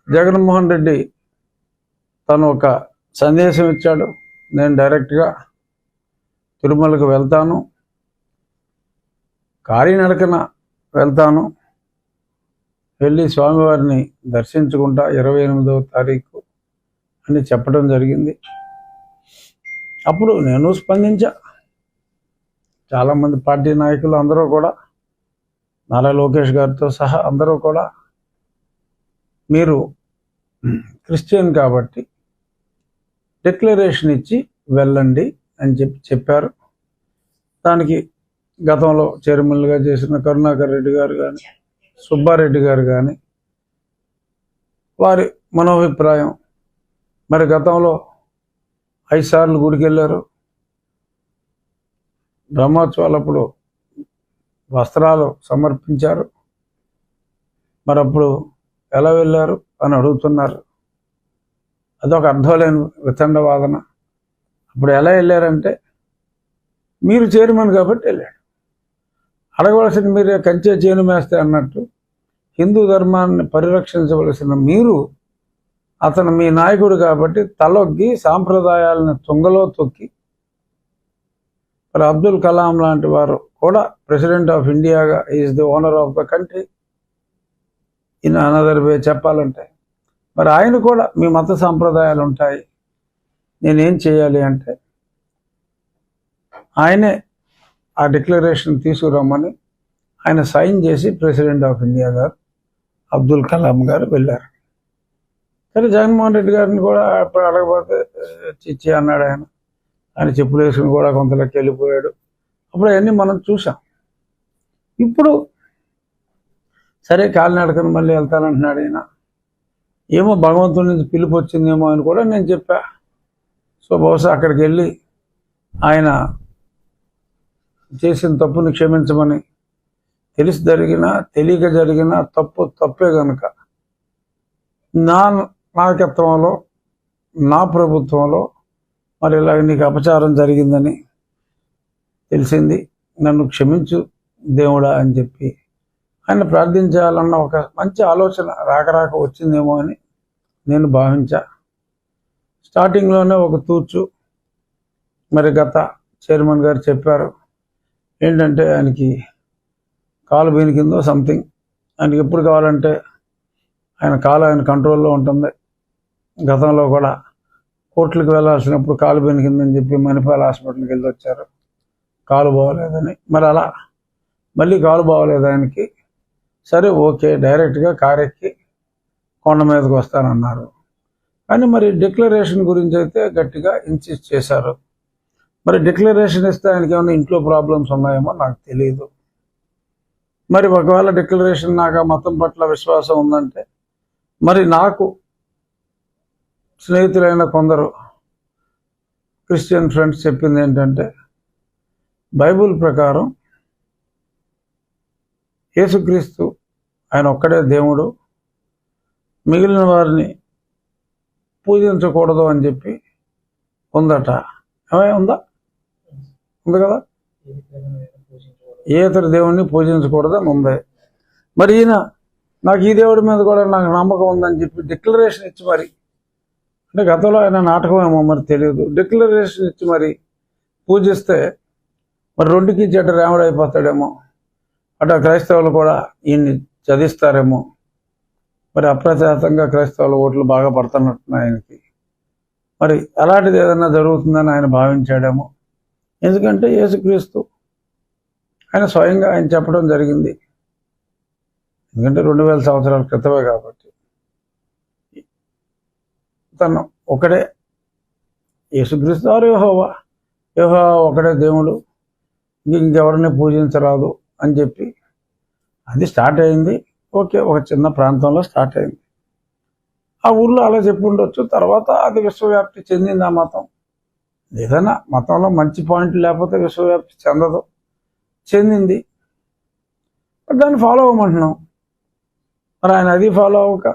జగన్మోహన్ రెడ్డి తను ఒక సందేశం ఇచ్చాడు, నేను డైరెక్ట్గా తిరుమలకు వెళ్తాను, కాలినడకన వెళ్తాను, వెళ్ళి స్వామివారిని దర్శించుకుంటా 28వ తారీఖు అని చెప్పడం జరిగింది. అప్పుడు నేను స్పందించా. చాలామంది పార్టీ నాయకులు అందరూ కూడా, నారా లోకేష్ గారితో సహా అందరూ కూడా, మీరు క్రిస్టియన్ కాబట్టి డిక్లరేషన్ ఇచ్చి వెళ్ళండి అని చెప్పారు. దానికి గతంలో చైర్మన్లుగా చేసిన కరుణాకర్ రెడ్డి గారు కానీ, సుబ్బారెడ్డి గారు కానీ వారి మనోభిప్రాయం. మరి గతంలో 5 సార్లు గుడికి వెళ్ళారు. బ్రహ్మోత్సవాలప్పుడు వస్త్రాలు సమర్పించారు. మరి అప్పుడు ఎలా వెళ్ళారు అని అడుగుతున్నారు. అదొక అర్థం లేని వితండ వాదన. అప్పుడు ఎలా వెళ్ళారంటే, మీరు చైర్మన్ కాబట్టి వెళ్ళాడు. అడగవలసిన మీరే కంచె చేను మేస్తే అన్నట్టు హిందూ ధర్మాన్ని పరిరక్షించవలసిన మీరు, అతను మీ నాయకుడు కాబట్టి తలొగ్గి సాంప్రదాయాలను తుంగలో తొక్కి, మరి అబ్దుల్ కలాం లాంటి వారు కూడా ప్రెసిడెంట్ ఆఫ్ ఇండియాగా is the owner of the country in another way చెప్పాలంటే, మరి ఆయన కూడా మీ మత సాంప్రదాయాలు ఉంటాయి, నేనేం చేయాలి అంటే ఆయనే ఆ డిక్లరేషన్ తీసుకురమ్మని ఆయన సైన్ చేసి ప్రెసిడెంట్ ఆఫ్ ఇండియా గారు అబ్దుల్ కలాం గారు వెళ్ళారు. సరే, జగన్మోహన్ రెడ్డి గారిని కూడా అప్పుడు అడగపోతే చిచ్చి అన్నాడు ఆయన. ఆయన చెప్పులు వేసుకుని కూడా కొంతలోకి వెళ్ళిపోయాడు. అప్పుడు అవన్నీ మనం చూసాం. ఇప్పుడు సరే కాలినడకను మళ్ళీ వెళ్తానంటున్నాడు ఆయన. ఏమో భగవంతుడి నుంచి పిలుపు వచ్చిందేమో అని కూడా నేను చెప్పా. సో బహుశా అక్కడికి వెళ్ళి ఆయన చేసిన తప్పుని క్షమించమని, తెలిసి జరిగినా తెలియక జరిగినా తప్పే కనుక నా నాయకత్వంలో నా ప్రభుత్వంలో మరి ఇలాగ నీకు అపచారం జరిగిందని తెలిసింది, నన్ను క్షమించు దేవుడా అని చెప్పి ఆయన ప్రార్థించాలన్న ఒక మంచి ఆలోచన రాక వచ్చిందేమో అని నేను భావించా. స్టార్టింగ్లోనే ఒక తూర్చు మరి గత చైర్మన్ గారు చెప్పారు ఏంటంటే, ఆయనకి కాలు బెనికిందో సంథింగ్, ఆయనకి ఎప్పుడు కావాలంటే ఆయన కాలు ఆయన కంట్రోల్లో ఉంటుంది. గతంలో కూడా కోర్టులకు వెళ్ళాల్సినప్పుడు కాలు బెనికిందని చెప్పి మణిపాల్ హాస్పిటల్కి వెళ్ళి వచ్చారు, కాలు బాగోలేదని. మరి అలా మళ్ళీ కాలు బాగోలేదు ఆయనకి. సరే ఓకే, డైరెక్ట్గా కారెక్కి కొండ మీదకి వస్తానన్నారు. కానీ మరి డిక్లరేషన్ గురించి అయితే గట్టిగా ఇన్సిస్ట్ చేశారు. మరి డిక్లరేషన్ ఇస్తే ఆయనకి ఏమైనా ఇంట్లో ప్రాబ్లమ్స్ ఉన్నాయేమో నాకు తెలియదు. మరి ఒకవేళ డిక్లరేషన్ నాకు ఆ మతం పట్ల విశ్వాసం ఉందంటే, మరి నాకు స్నేహితులైన కొందరు క్రిస్టియన్ ఫ్రెండ్స్ చెప్పింది ఏంటంటే, బైబిల్ ప్రకారం యేసుక్రీస్తు ఆయన ఒక్కడే దేవుడు, మిగిలిన వారిని పూజించకూడదు అని చెప్పి ఉందట. ఏమైనా ఉందా? ఉంది కదా, ఏ ఇతర దేవుణ్ణి పూజించకూడదు అని ఉంది. మరి ఈయన నాకు ఈ దేవుడి మీద కూడా నాకు నమ్మకం ఉందని చెప్పి డిక్లరేషన్ ఇచ్చి, మరి అంటే గతంలో ఆయన నాటకం ఏమో మరి తెలియదు, డిక్లరేషన్ ఇచ్చి మరి పూజిస్తే మరి రెండుకి చెడ్డ రాముడు అయిపోతాడేమో, అటు క్రైస్తవులు కూడా ఈయన్ని చదిస్తారేమో. మరి అప్రచాతంగా క్రైస్తవుల ఓట్లు బాగా పడుతున్నట్టున్నాయి ఆయనకి. మరి అలాంటిది ఏదైనా జరుగుతుందని ఆయన భావించాడేమో. ఎందుకంటే యేసుక్రీస్తు ఆయన స్వయంగా ఆయన చెప్పడం జరిగింది. ఎందుకంటే 2000 సంవత్సరాల క్రితమే కాబట్టి తను ఒకడే యేసుక్రీస్తు వారు యెహోవా ఒకడే దేవుడు, ఇంకెవరిని పూజించరాదు అని చెప్పి అది స్టార్ట్ అయింది. ఓకే, ఒక చిన్న ప్రాంతంలో స్టార్ట్ అయింది. ఆ ఊర్లో అలా చెప్పి ఉండొచ్చు. తర్వాత అది విశ్వవ్యాప్తి చెందింది. ఆ మతం ఏదైనా మతంలో మంచి పాయింట్ లేకపోతే విశ్వవ్యాప్తి చెందదు, చెందింది. దాన్ని ఫాలో అవ్వమంటున్నాం. మరి ఆయన అది ఫాలో అవ్వక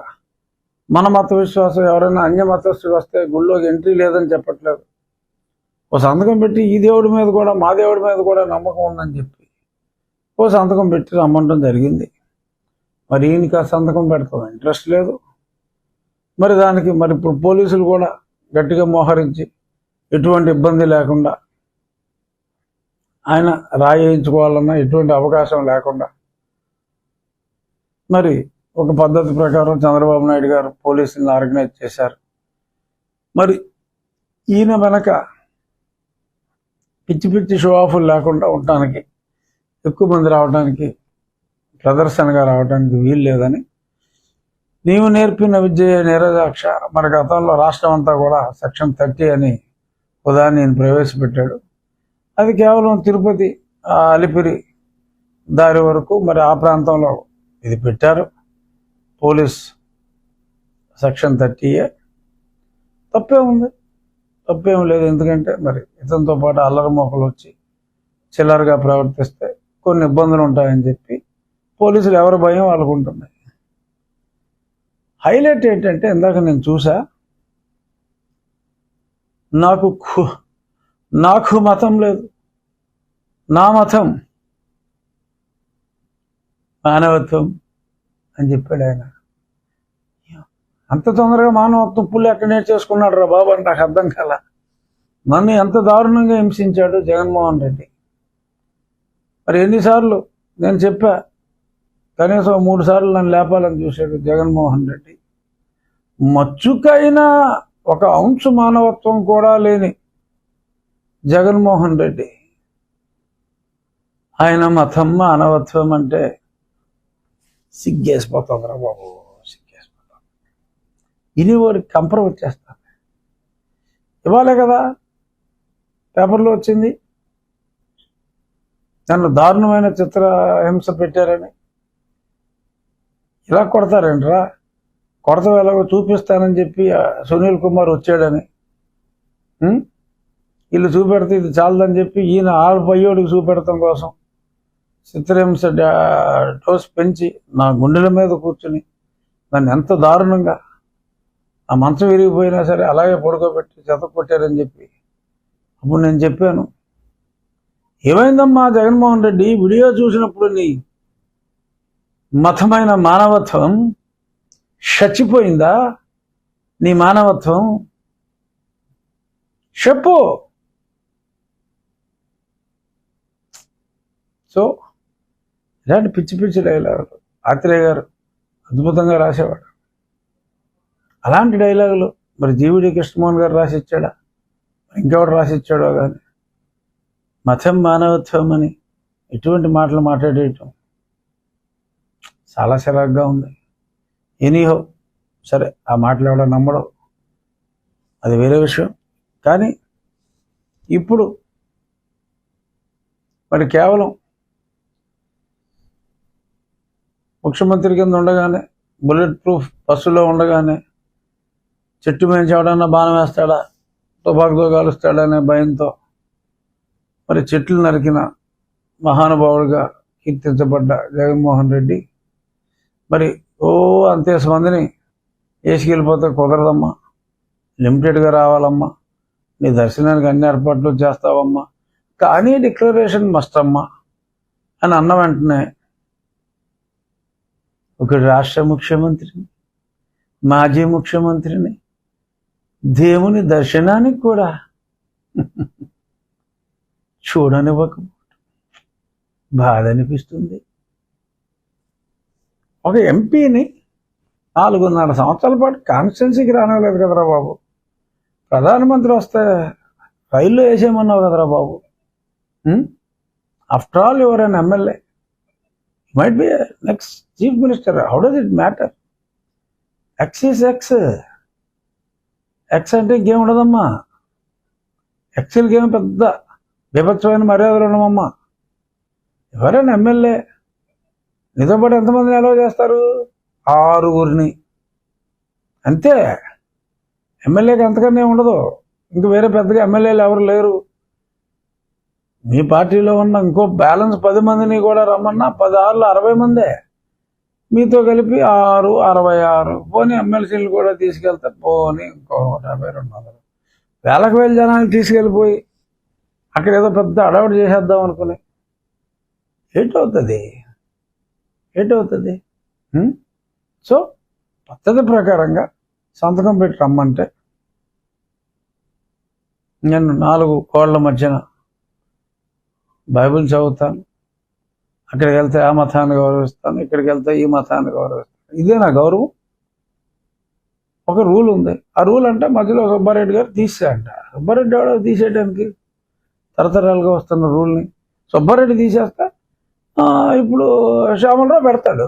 మన మత విశ్వాసం ఎవరైనా అన్య మతస్థుడు వస్తే గుళ్ళోకి ఎంట్రీ లేదని చెప్పట్లేదు. ఓ సంతకం పెట్టి ఈ దేవుడి మీద కూడా మా దేవుడి మీద కూడా నమ్మకం ఉందని చెప్పి ఓ సంతకం పెట్టి రమ్మంటం జరిగింది. మరి ఈయనకి ఆ సంతకం పెడతాం ఇంట్రెస్ట్ లేదు. మరి దానికి మరి ఇప్పుడు పోలీసులు కూడా గట్టిగా మోహరించి ఎటువంటి ఇబ్బంది లేకుండా ఆయన రాయించుకోవాలన్నా ఎటువంటి అవకాశం లేకుండా మరి ఒక పద్ధతి ప్రకారం చంద్రబాబు నాయుడు గారు పోలీసులను ఆర్గనైజ్ చేశారు. మరి ఈయన వెనక పిచ్చి పిచ్చి షో ఆఫ్లు లేకుండా ఉండటానికి, ఎక్కువ మంది రావడానికి, ప్రదర్శనగా రావడానికి వీలు లేదని నీవు నేర్పిన విద్య నిరజాక్ష మన గతంలో రాష్ట్రం అంతా కూడా సెక్షన్ 30 అని ఉదాహరణ నేను ప్రవేశపెట్టాడు. అది కేవలం తిరుపతి అలిపిరి దారి వరకు మరి ఆ ప్రాంతంలో ఇది పెట్టారు. పోలీస్ సెక్షన్ 30 తప్పేం లేదు. ఎందుకంటే మరి ఇతనితో పాటు అల్లరి మోకలు వచ్చి చిల్లరగా ప్రవర్తిస్తే కొన్ని ఇబ్బందులు ఉంటాయని చెప్పి పోలీసులు ఎవరి భయం వాళ్ళకు ఉంటుంది. హైలైట్ ఏంటంటే ఇందాక నేను చూసా, నాకు మతం లేదు, నా మతం మానవత్వం అని చెప్పాడు ఆయన. అంత తొందరగా మానవత్వం పుల్లి ఎక్కడ నేర్చేసుకున్నాడు రా బాబు అని నాకు అర్థం కాల. నన్ను ఎంత దారుణంగా హింసించాడు జగన్మోహన్ రెడ్డి. మరి ఎన్నిసార్లు నేను చెప్పా, కనీసం 3 సార్లు నన్ను లేపాలని చూశాడు జగన్మోహన్ రెడ్డి. మచ్చుకైనా ఒక అంశు మానవత్వం కూడా లేని జగన్మోహన్ రెడ్డి ఆయన మతం మానవత్వం అంటే సిగ్గేసిపోతుందిరా బాబు, సిగ్గేసిపోతుంది. ఇని వాడికి కంపరం వచ్చేస్తాను. ఇవాళే కదా పేపర్లో వచ్చింది నన్ను దారుణమైన చిత్రహింస పెట్టారని. ఇలా కొడతారేంట్రా, కొడత ఎలాగో చూపిస్తానని చెప్పి సునీల్ కుమార్ వచ్చాడని, వీళ్ళు చూపెడితే ఇది చాలదని చెప్పి ఈయన పయ్యోడికి చూపెడతాం కోసం చిత్రహింస డోస్ పెంచి నా గుండెల మీద కూర్చుని నన్ను ఎంత దారుణంగా ఆ మంచం విరిగిపోయినా సరే అలాగే పడుకోబెట్టి చెతకొట్టారని చెప్పి అప్పుడు నేను చెప్పాను, ఏమైందమ్మా జగన్మోహన్ రెడ్డి, వీడియో చూసినప్పుడు నీ మతమైన మానవత్వం చచ్చిపోయిందా? నీ మానవత్వం చెప్పు. సో ఇలాంటి పిచ్చి పిచ్చి డైలాగులు ఆత్రేయ గారు అద్భుతంగా రాసేవాడు. అలాంటి డైలాగులు మరి జీవిడి కృష్ణమోహన్ గారు రాసిచ్చాడా, ఇంకెవడు రాసిచ్చాడో కానీ మతం మానవత్వం అని ఎటువంటి మాటలు మాట్లాడేయటం చాలా చిరాగ్గా ఉంది. ఎనీహో సరే, ఆ మాటలు ఎవడో నమ్మడం అది వేరే విషయం. కానీ ఇప్పుడు మరి కేవలం ముఖ్యమంత్రి కింద ఉండగానే, బుల్లెట్ ప్రూఫ్ బస్సులో ఉండగానే చెట్టు మీద ఎవడన్నా బాణం వేస్తాడా, తుపాకుతో కాలుస్తాడనే భయంతో మరి చెట్లు నరికిన మహానుభావుడిగా కీర్తించబడ్డ జగన్మోహన్ రెడ్డి మరి అంతేమందిని వేసుకెళ్ళిపోతే కుదరదమ్మా, లిమిటెడ్గా రావాలమ్మా, నీ దర్శనానికి అన్ని ఏర్పాట్లు చేస్తావమ్మా, కానీ డిక్లరేషన్ మస్ట్ అమ్మా అని అన్న వెంటనే ఒక రాష్ట్ర ముఖ్యమంత్రిని, మాజీ ముఖ్యమంత్రిని దేవుని దర్శనానికి కూడా చూడనివ్వకపోవడం బాధ అనిపిస్తుంది. ఒక ఎంపీని 4.5 సంవత్సరాల పాటు కాన్స్టిట్యున్సీకి రానివ్వలేదు కదరా బాబు. ప్రధానమంత్రి వస్తే రైల్లో వేసేయమన్నావు కదరా బాబు. After all your an MLA, might be next chief minister. How does it matter? X is X. X అంటే ఇంకేం ఉండదమ్మా. ఎక్స్ఎల్కి ఏమి పెద్ద విభత్సమైన మర్యాదలు ఉండమమ్మా. ఎవరైనా ఎమ్మెల్యే నీతో పాటు ఎంతమందిని అలౌ చేస్తారు? 6 అంతే. ఎమ్మెల్యేకి అంతకన్నా ఉండదు. ఇంక వేరే పెద్దగా ఎమ్మెల్యేలు ఎవరు లేరు. మీ పార్టీలో ఉన్న ఇంకో బ్యాలెన్స్ 10 మందిని కూడా రమ్మన్నా 10 6 60 మందే. మీతో కలిపి 6 66. పోనీ ఎమ్మెల్సీలు కూడా తీసుకెళ్తే పోనీ ఇంకో 150-200 వేలకు వేల జనాన్ని తీసుకెళ్ళిపోయి అక్కడ ఏదో పెద్ద అడవుడు చేసేద్దాం అనుకుని ఏటవుతుంది? సో పద్ధతి ప్రకారంగా సంతకం పెట్టి రమ్మంటే నేను 4 గోడల మధ్యన బైబిల్ చదువుతాను, అక్కడికి వెళ్తే ఆ మతాన్ని గౌరవిస్తాను, ఇక్కడికి వెళ్తే ఈ మతాన్ని గౌరవిస్తాను. ఇదే నా గౌరవం? ఒక రూల్ ఉంది. ఆ రూల్ అంటే మధ్యలో సుబ్బారెడ్డి గారు తీసేయంట. సుబ్బారెడ్డి ఎవడో తీసేయడానికి? తరతరాలుగా వస్తున్న రూల్ని సుబ్బారెడ్డి తీసేస్తే ఇప్పుడు శ్యామలరావు పెట్టాడు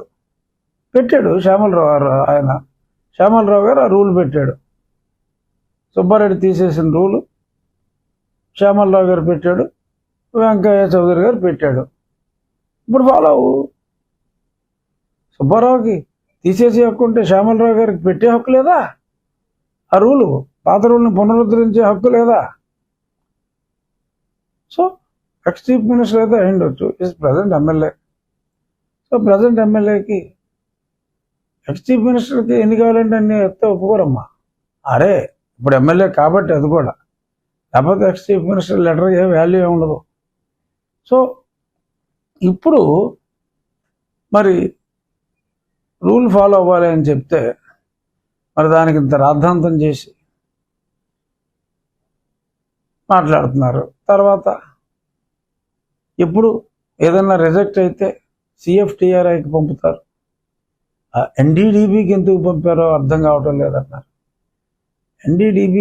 శ్యామలరావు గారు ఆ రూల్ పెట్టాడు. సుబ్బారెడ్డి తీసేసిన రూలు శ్యామలరావు గారు పెట్టాడు, వెంకయ్య చౌదరి గారు పెట్టాడు. ఇప్పుడు ఫాలో అవ్వు. సుబ్బారావుకి తీసేసే హక్కు ఉంటే శ్యామలరావు గారికి పెట్టే హక్కు లేదా? ఆ రూలు, పాత రూల్ని పునరుద్ధరించే హక్కు లేదా? సో ఎక్స్ చీఫ్ మినిస్టర్ అయితే అయ్యుండొచ్చు, is present MLA. So present ఎమ్మెల్యేకి ఎక్స్ చీఫ్ మినిస్టర్కి ఎన్ని కావాలంటే అన్ని ఎత్తే ఒప్పుకోరమ్మా. అరే ఇప్పుడు ఎమ్మెల్యే కాబట్టి అది కూడా, లేకపోతే ex chief minister letter A value ఉండదు. సో ఇప్పుడు మరి రూల్ ఫాలో అవ్వాలి అని చెప్తే మరి దానికి ఇంత రాద్ధాంతం చేసి మాట్లాడుతున్నారు. తర్వాత ఇప్పుడు ఏదైనా రిజెక్ట్ అయితే CFTRIకి పంపుతారు. NDDBకి ఎందుకు పంపారో అర్థం కావటం లేదన్నారు. NDDB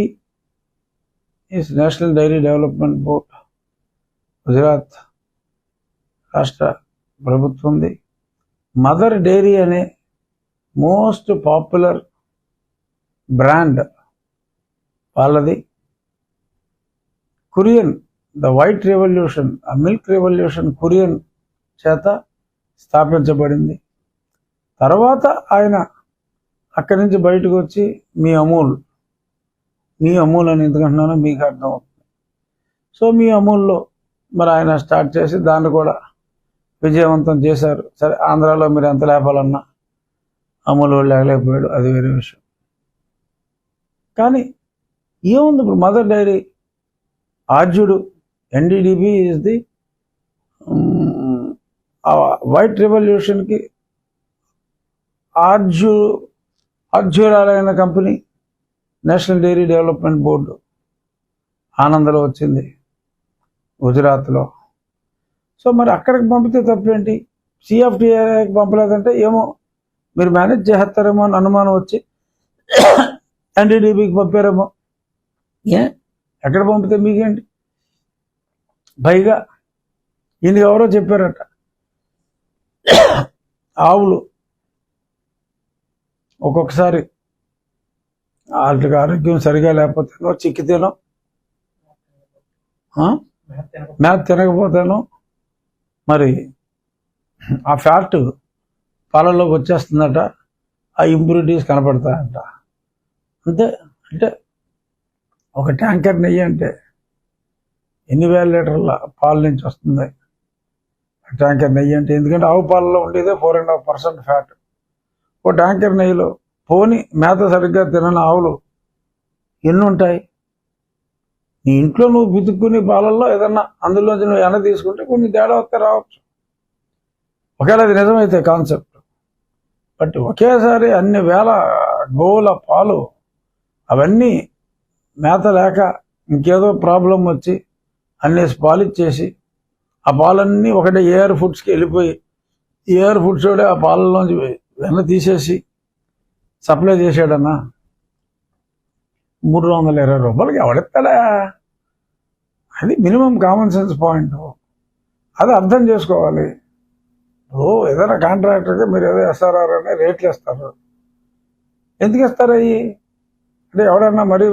is national dairy development board, Gujarat రాష్ట్ర ప్రభుత్వంది. మదర్ డైరీ అనే మోస్ట్ పాపులర్ బ్రాండ్ వాళ్ళది. కురియన్, ద వైట్ రెవల్యూషన్, ఆ మిల్క్ రెవల్యూషన్ కురియన్ చేత స్థాపించబడింది. తర్వాత ఆయన అక్కడి నుంచి బయటకు వచ్చి మీ అమూల్ అని ఎందుకంటున్నానో మీకు అర్థం అవుతుంది. సో మీ అమూల్లో మరి ఆయన స్టార్ట్ చేసి దాన్ని కూడా విజయవంతం చేశారు. సరే, ఆంధ్రాలో మీరు ఎంత లేపాలన్నా అమూల్ వాళ్ళు లేకపోయాడు, అది వేరే విషయం. కానీ ఏముంది ఇప్పుడు మదర్ డైరీ ఆర్జుడు, NDDB ఈజ్ ది వైట్ రెవల్యూషన్కి ఆర్జురాలైన company National dairy Development Board ఆనందలో వచ్చింది, గుజరాత్లో. సో మరి అక్కడికి పంపితే తప్పేంటి? CFTRIకి పంపలేదంటే ఏమో మీరు మేనేజ్ చేస్తారేమో అని అనుమానం వచ్చి NDDBకి పంపారేమో. ఎక్కడ పంపితే మీకేంటి? పైగా ఈయనకి ఎవరో చెప్పారట, ఆవులు ఒక్కొక్కసారి వాళ్ళకి ఆరోగ్యం సరిగా లేకపోతేనో, చిక్కితేనో, మేత తినకపోతేనో మరి ఆ ఫ్యాట్ పాలల్లోకి వచ్చేస్తుందట, ఆ ఇంప్యూరిటీస్ కనపడతాయంట. అంటే ఒక ట్యాంకర్ నెయ్యి అంటే ఎన్ని వేల లీటర్ల పాల నుంచి వస్తుంది ట్యాంకర్ నెయ్యి అంటే? ఎందుకంటే ఆవు పాలలో ఉండేదే 4.5% ఫ్యాట్. ఓ ట్యాంకర్ నెయ్యిలో పోని మేత సరిగ్గా తినని ఆవులు ఎన్ని ఉంటాయి? నీ ఇంట్లో నువ్వు బితుక్కుని పాలల్లో ఏదన్నా అందులోంచి నువ్వు ఎన్న తీసుకుంటే కొన్ని తేడా వస్తే రావచ్చు, ఒకవేళ అది నిజమైతే కాన్సెప్ట్. బట్ ఒకేసారి అన్ని వేల గోవుల పాలు అవన్నీ మేత లేక ఇంకేదో ప్రాబ్లం వచ్చి అన్ని పాలిచ్చేసి ఆ పాలన్నీ ఒకటే ఏఆర్ ఫుడ్స్కి వెళ్ళిపోయి ఏఆర్ ఫుడ్స్ కూడా ఆ పాలలోంచి వెన్న తీసేసి సప్లై చేసాడన్నా 320 రూపాయలకి ఎవడెత్తాడా? అది మినిమం కామన్ సెన్స్ పాయింట్. అది అర్థం చేసుకోవాలి. ఏదైనా కాంట్రాక్టర్గా మీరు ఏదో SRR అనే రేట్లు ఇస్తారు. ఎందుకు ఇస్తారు అవి? అంటే ఎవడన్నా మరి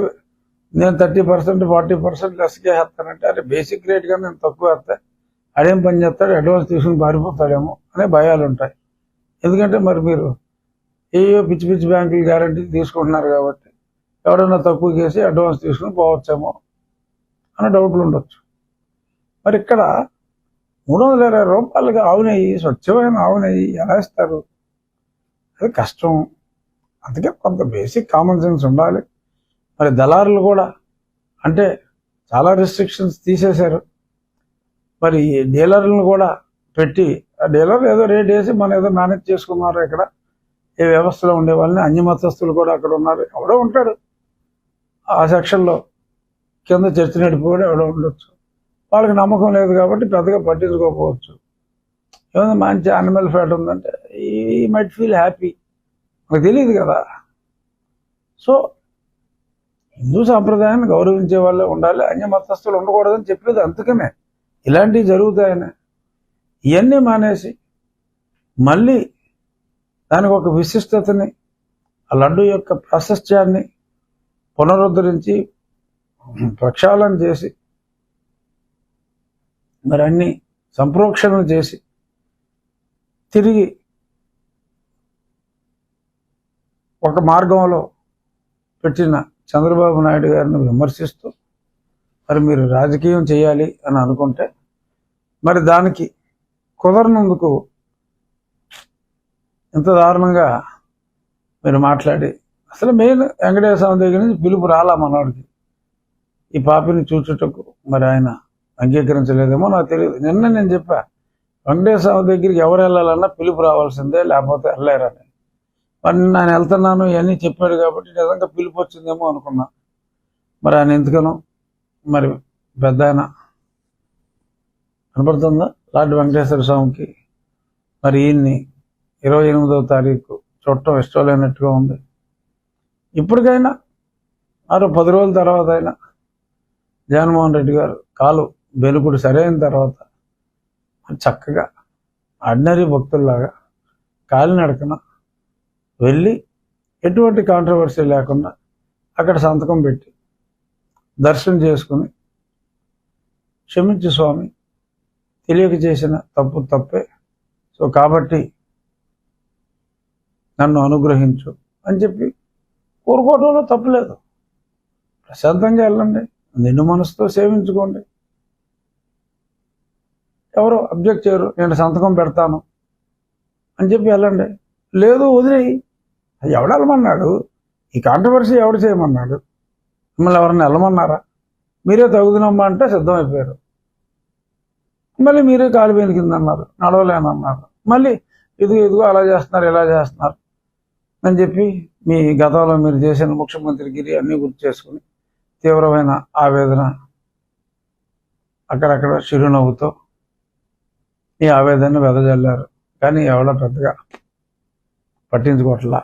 నేను 30% 40% లెస్కే వేస్తానంటే, అరే బేసిక్ రేట్ కానీ నేను తక్కువ వేస్తే అడేం పని చేస్తాడు, అడ్వాన్స్ తీసుకుని పారిపోతాడేమో అనే భయాలు ఉంటాయి. ఎందుకంటే మరి మీరు ఏయో పిచ్చి పిచ్చి బ్యాంకులు గ్యారంటీ తీసుకుంటున్నారు కాబట్టి ఎవరైనా తక్కువ చేసి అడ్వాన్స్ తీసుకుని పోవచ్చేమో అనే డౌట్లు ఉండొచ్చు. మరి ఇక్కడ 320 రూపాయలకి ఆవు నెయ్యి, స్వచ్ఛమైన ఆవు నెయ్యి ఎలా ఇస్తారు? అది కష్టం. అందుకే కొంత బేసిక్ కామన్ సెన్స్ ఉండాలి. మరి దళారులు కూడా అంటే చాలా రిస్ట్రిక్షన్స్ తీసేశారు. మరి డీలర్లను కూడా పెట్టి ఆ డీలర్ ఏదో రేట్ వేసి మనం ఏదో మేనేజ్ చేసుకున్నారు. ఇక్కడ ఏ వ్యవస్థలో ఉండే వాళ్ళని అన్యమతస్తులు కూడా అక్కడ ఉన్నారు. ఎవడో ఉంటాడు ఆ సెక్షన్లో, కింద చర్చ నడిపోయాడు ఎవడో ఉండొచ్చు. వాళ్ళకి నమ్మకం లేదు కాబట్టి పెద్దగా పట్టించుకోకపోవచ్చు. ఏమైనా మంచి యానిమల్ ఫ్యాట్ ఉందంటే ఈ మైట్ ఫీల్ హ్యాపీ, మనకు తెలియదు కదా. సో హిందూ సాంప్రదాయాన్ని గౌరవించే వాళ్ళే ఉండాలి, అన్య మతస్థులు ఉండకూడదని చెప్పేది అందుకనే ఇలాంటివి జరుగుతాయని. ఇవన్నీ మానేసి మళ్ళీ దానికి ఒక విశిష్టతని, ఆ లడ్డు యొక్క ప్రాశస్త్యాన్ని పునరుద్ధరించి ప్రక్షాళన చేసి మరి అన్ని సంప్రోక్షణలు చేసి తిరిగి ఒక మార్గంలో పెట్టిన చంద్రబాబు నాయుడు గారిని విమర్శిస్తూ మరి మీరు రాజకీయం చేయాలి అని అనుకుంటే మరి దానికి కుదరనందుకు ఇంత దారుణంగా మీరు మాట్లాడి, అసలు మెయిన్ వెంకటేశ్వర స్వామి దగ్గర నుంచి పిలుపు రాలా మనవాడికి ఈ పాపిని చూచుటకు, మరి ఆయన అంగీకరించలేదేమో నాకు తెలియదు. నిన్న నేను చెప్పా, వెంకటేశ్వర స్వామి దగ్గరికి ఎవరు వెళ్ళాలన్నా పిలుపు రావాల్సిందే, లేకపోతే వెళ్ళలేరని. మరి నేను వెళ్తున్నాను ఇవన్నీ చెప్పాడు కాబట్టి నిజంగా పిలుపు వచ్చిందేమో అనుకున్నా. మరి ఆయన ఎందుకనో మరి పెద్ద ఆయన కనపడుతుందా లార్డ్ వెంకటేశ్వర స్వామికి మరి ఈయన్ని 28వ తారీఖు చూడటం ఇష్టం లేనట్టుగా ఉంది. ఇప్పటికైనా మరో 10 రోజుల తర్వాత అయినా జగన్మోహన్ రెడ్డి గారు కాలు బెనుకుడు సరైన తర్వాత చక్కగా ఆర్డినరీ భక్తుల్లాగా కాలినడకన వెళ్ళి ఎటువంటి కాంట్రవర్సీ లేకుండా అక్కడ సంతకం పెట్టి దర్శనం చేసుకుని, క్షమించు స్వామి, తెలియక చేసిన తప్పు తప్పే, సో కాబట్టి నన్ను అనుగ్రహించు అని చెప్పి కోరుకోవడంలో తప్పులేదు. ప్రశాంతంగా వెళ్ళండి, నిన్ను మనసుతో సేవించుకోండి. ఎవరో అబ్జెక్ట్ చేయరు, నేను సంతకం పెడతాను అని చెప్పి వెళ్ళండి. లేదు వదిలేయి, అది ఎవడు వెళ్ళమన్నాడు? ఈ కాంట్రవర్సీ ఎవడు చేయమన్నాడు? మిమ్మల్ని ఎవరన్నా వెళ్ళమన్నారా? మీరే తగుదనమ్మా అంటే సిద్ధమైపోయారు. మళ్ళీ మీరే కాలు వెలికిందన్నారు, నడవలేనన్నారు. మళ్ళీ ఇదిగో అలా చేస్తున్నారు, ఇలా చేస్తున్నారు అని చెప్పి మీ గతంలో మీరు చేసిన ముఖ్యమంత్రిగిరి అన్నీ గుర్తు చేసుకుని తీవ్రమైన ఆవేదన అక్కడక్కడ చిరునవ్వుతో ఈ ఆవేదన వెదజల్లారు. కానీ ఎవడో పెద్దగా పట్టించుకోవట్లా.